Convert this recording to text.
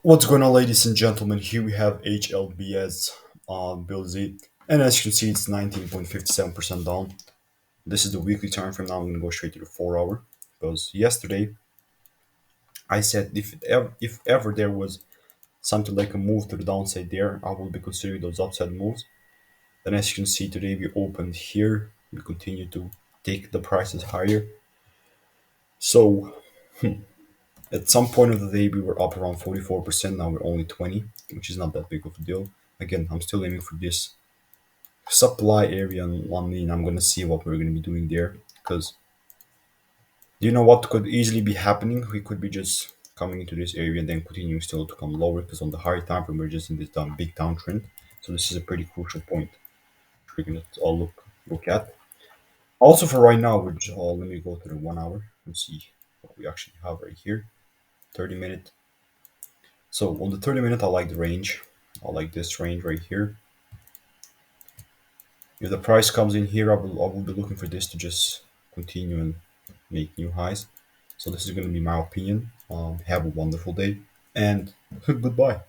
What's going on, ladies and gentlemen? Here we have HLBZ Bill Z, and as you can see, it's 19.57% down. This is the weekly time frame. Now I'm going to go straight to the 4 hour because yesterday I said if ever there was something like a move to the downside there, I will be considering those upside moves. Then, as you can see, today we opened here. We continue to take the prices higher. So at some point of the day, we were up around 44%. Now we're only 20, which is not that big of a deal. Again, I'm still aiming for this supply area on me, and I'm gonna see what we're gonna be doing there. Because do you know what could easily be happening? We could be just coming into this area and then continuing still to come lower. Because on the higher time frame, we're just in this big downtrend. So this is a pretty crucial point we're gonna all look at. Also, for right now, we're just, let me go to the 1 hour and see what we actually have right here. 30 minute. So on the 30 minute, I like the range. I like this range right here. If the price comes in here, I will be looking for this to just continue and make new highs. So this is going to be my opinion. Have a wonderful day and goodbye.